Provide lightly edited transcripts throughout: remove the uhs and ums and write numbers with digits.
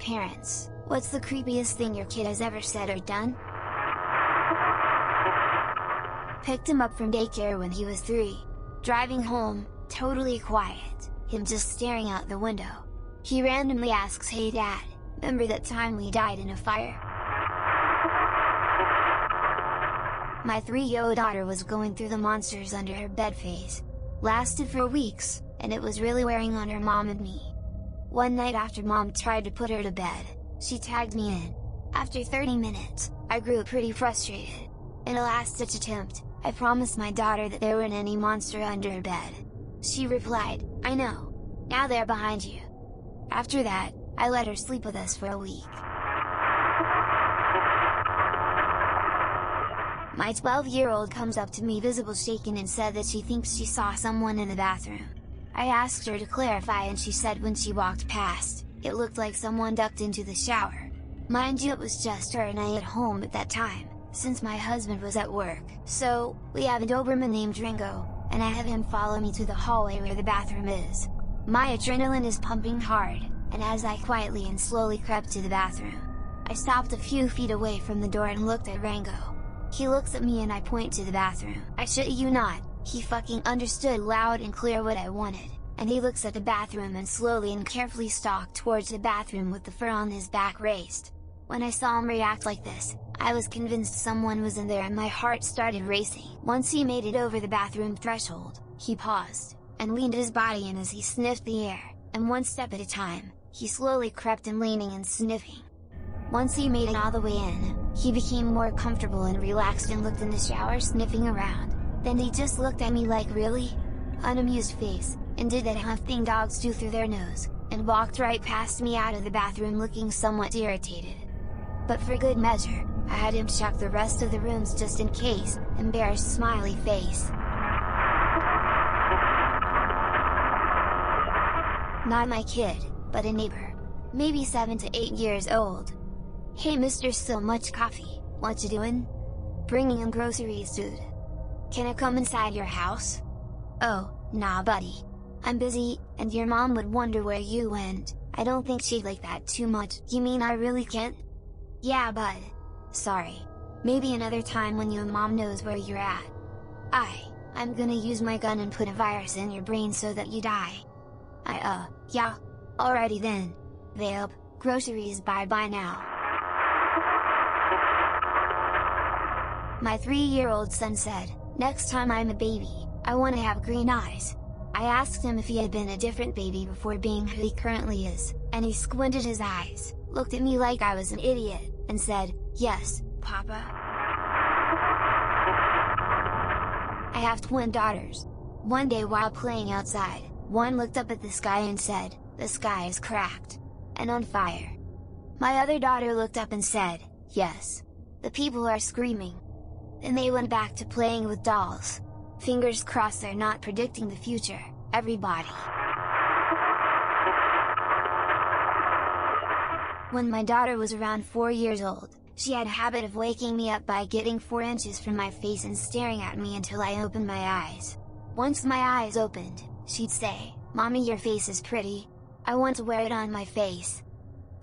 Parents, what's the creepiest thing your kid has ever said or done? Picked him up from daycare when he was 3. Driving home, totally quiet, him just staring out the window. He randomly asks, "Hey Dad, remember that time we died in a fire?" My 3-year-old daughter was going through the monsters under her bed phase. Lasted for weeks, and it was really wearing on her mom and me. One night after Mom tried to put her to bed, she tagged me in. After 30 minutes, I grew pretty frustrated. In a last-ditch attempt, I promised my daughter that there weren't any monster under her bed. She replied, "I know. Now they're behind you." After that, I let her sleep with us for a week. My 12-year-old comes up to me visible shaken and said that she thinks she saw someone in the bathroom. I asked her to clarify and she said when she walked past, it looked like someone ducked into the shower. Mind you, it was just her and I at home at that time, since my husband was at work. So, we have a Doberman named Ringo, and I have him follow me to the hallway where the bathroom is. My adrenaline is pumping hard, and as I quietly and slowly crept to the bathroom, I stopped a few feet away from the door and looked at Rango. He looks at me and I point to the bathroom. I shit you not, he fucking understood loud and clear what I wanted, and he looks at the bathroom and slowly and carefully stalked towards the bathroom with the fur on his back raised. When I saw him react like this, I was convinced someone was in there and my heart started racing. Once he made it over the bathroom threshold, he paused, and leaned his body in as he sniffed the air, and one step at a time, he slowly crept in, leaning and sniffing. Once he made it all the way in, he became more comfortable and relaxed and looked in the shower sniffing around. Then he just looked at me like, "Really?" Unamused face, and did that huff thing dogs do through their nose, and walked right past me out of the bathroom looking somewhat irritated. But for good measure, I had him check the rest of the rooms just in case. Embarrassed smiley face. Not my kid, but a neighbor. Maybe 7 to 8 years old. "Hey Mr. So Much Coffee, what you doing?" "Bringing in groceries dude." "Can I come inside your house?" "Oh, nah buddy. I'm busy, and your mom would wonder where you went." "I don't think she'd like that too much." "You mean I really can't?" "Yeah bud. Sorry. Maybe another time when your mom knows where you're at." I'm gonna use my gun and put a virus in your brain so that you die." Yeah. Alrighty then. Babe, groceries bye now." My 3-year-old son said, "Next time I'm a baby, I wanna have green eyes." I asked him if he had been a different baby before being who he currently is, and he squinted his eyes, looked at me like I was an idiot, and said, "Yes, Papa." I have twin daughters. One day while playing outside, one looked up at the sky and said, "The sky is cracked. And on fire." My other daughter looked up and said, "Yes. The people are screaming." Then they went back to playing with dolls. Fingers crossed they're not predicting the future, everybody. When my daughter was around 4 years old, she had a habit of waking me up by getting 4 inches from my face and staring at me until I opened my eyes. Once my eyes opened, she'd say, "Mommy, your face is pretty. I want to wear it on my face."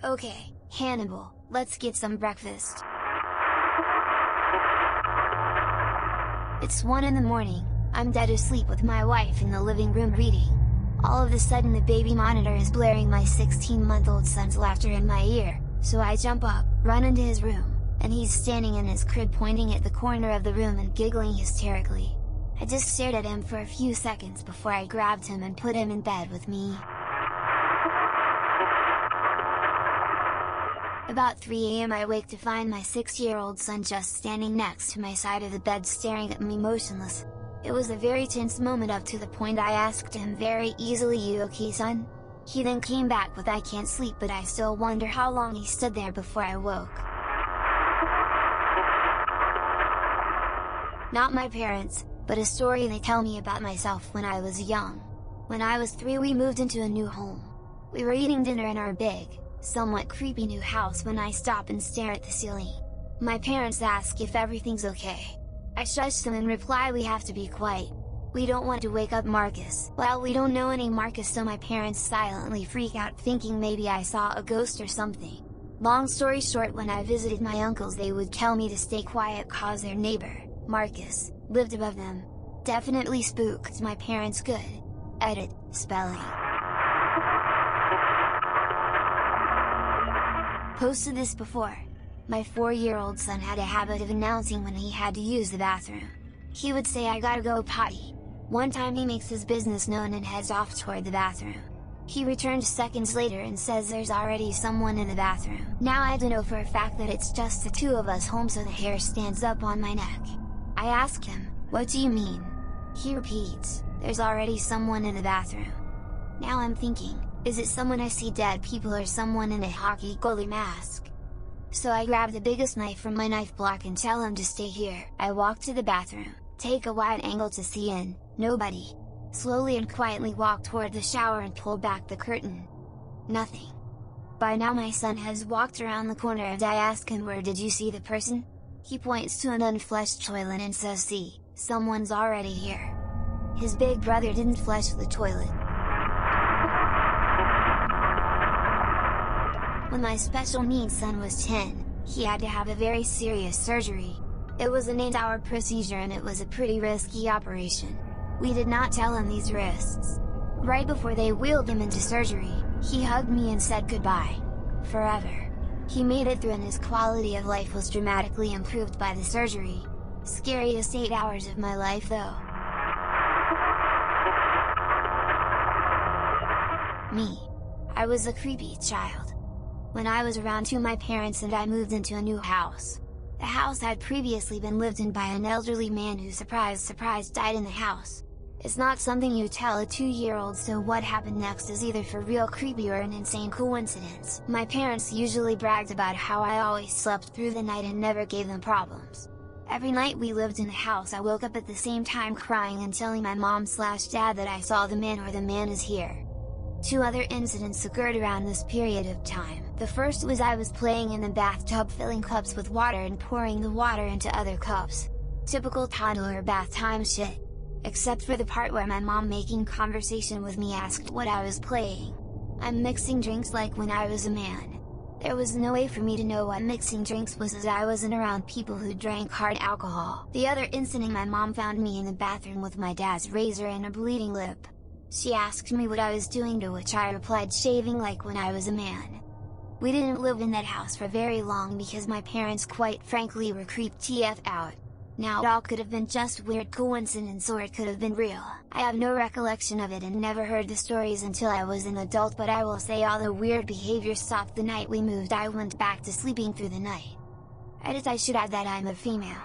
"Okay, Hannibal, let's get some breakfast." It's 1 in the morning, I'm dead asleep with my wife in the living room reading. All of a sudden the baby monitor is blaring my 16-month-old son's laughter in my ear, so I jump up, run into his room, and he's standing in his crib pointing at the corner of the room and giggling hysterically. I just stared at him for a few seconds before I grabbed him and put him in bed with me. About 3 AM I wake to find my 6-year-old son just standing next to my side of the bed staring at me motionless. It was a very tense moment up to the point I asked him very easily, "You okay son?" He then came back with, "I can't sleep," but I still wonder how long he stood there before I woke. Not my parents, but a story they tell me about myself when I was young. When I was 3 we moved into a new home. We were eating dinner in our big, somewhat creepy new house when I stop and stare at the ceiling. My parents ask if everything's okay. I shush them and reply, "We have to be quiet." We don't want to wake up Marcus. Well, we don't know any Marcus, so my parents silently freak out thinking maybe I saw a ghost or something. Long story short, when I visited my uncles they would tell me to stay quiet cause their neighbor, Marcus, lived above them. Definitely spooked my parents good. Edit, spelling. Posted this before. My 4-year-old son had a habit of announcing when he had to use the bathroom. He would say, "I gotta go potty." One time he makes his business known and heads off toward the bathroom. He returns seconds later and says there's already someone in the bathroom. Now I know for a fact that it's just the two of us home, so the hair stands up on my neck. I ask him, "What do you mean?" He repeats, "There's already someone in the bathroom." Now I'm thinking, is it someone I see, dead people, or someone in a hockey goalie mask? So I grab the biggest knife from my knife block and tell him to stay here. I walk to the bathroom, take a wide angle to see in, nobody. Slowly and quietly walk toward the shower and pull back the curtain. Nothing. By now my son has walked around the corner and I ask him, "Where did you see the person?" He points to an unflushed toilet and says, "See, someone's already here." His big brother didn't flush the toilet. When my special needs son was 10, he had to have a very serious surgery. It was an 8-hour procedure and it was a pretty risky operation. We did not tell him these risks. Right before they wheeled him into surgery, he hugged me and said goodbye. Forever. He made it through and his quality of life was dramatically improved by the surgery. Scariest 8 hours of my life though. Me. I was a creepy child. When I was around 2, my parents and I moved into a new house. The house had previously been lived in by an elderly man who surprise died in the house. It's not something you tell a 2-year-old, so what happened next is either for real creepy or an insane coincidence. My parents usually bragged about how I always slept through the night and never gave them problems. Every night we lived in the house I woke up at the same time crying and telling my mom/dad that I saw the man or the man is here. 2 other incidents occurred around this period of time. The first was I was playing in the bathtub filling cups with water and pouring the water into other cups. Typical toddler bath time shit. Except for the part where my mom, making conversation with me, asked what I was playing. I'm mixing drinks like when I was a man. There was no way for me to know what mixing drinks was as I wasn't around people who drank hard alcohol. The other incident, my mom found me in the bathroom with my dad's razor and a bleeding lip. She asked me what I was doing, to which I replied, shaving like when I was a man. We didn't live in that house for very long because my parents quite frankly were creeped TF out. Now it all could have been just weird coincidence or it could have been real. I have no recollection of it and never heard the stories until I was an adult, but I will say all the weird behavior stopped the night we moved. I went back to sleeping through the night. Edit, I should add that I'm a female.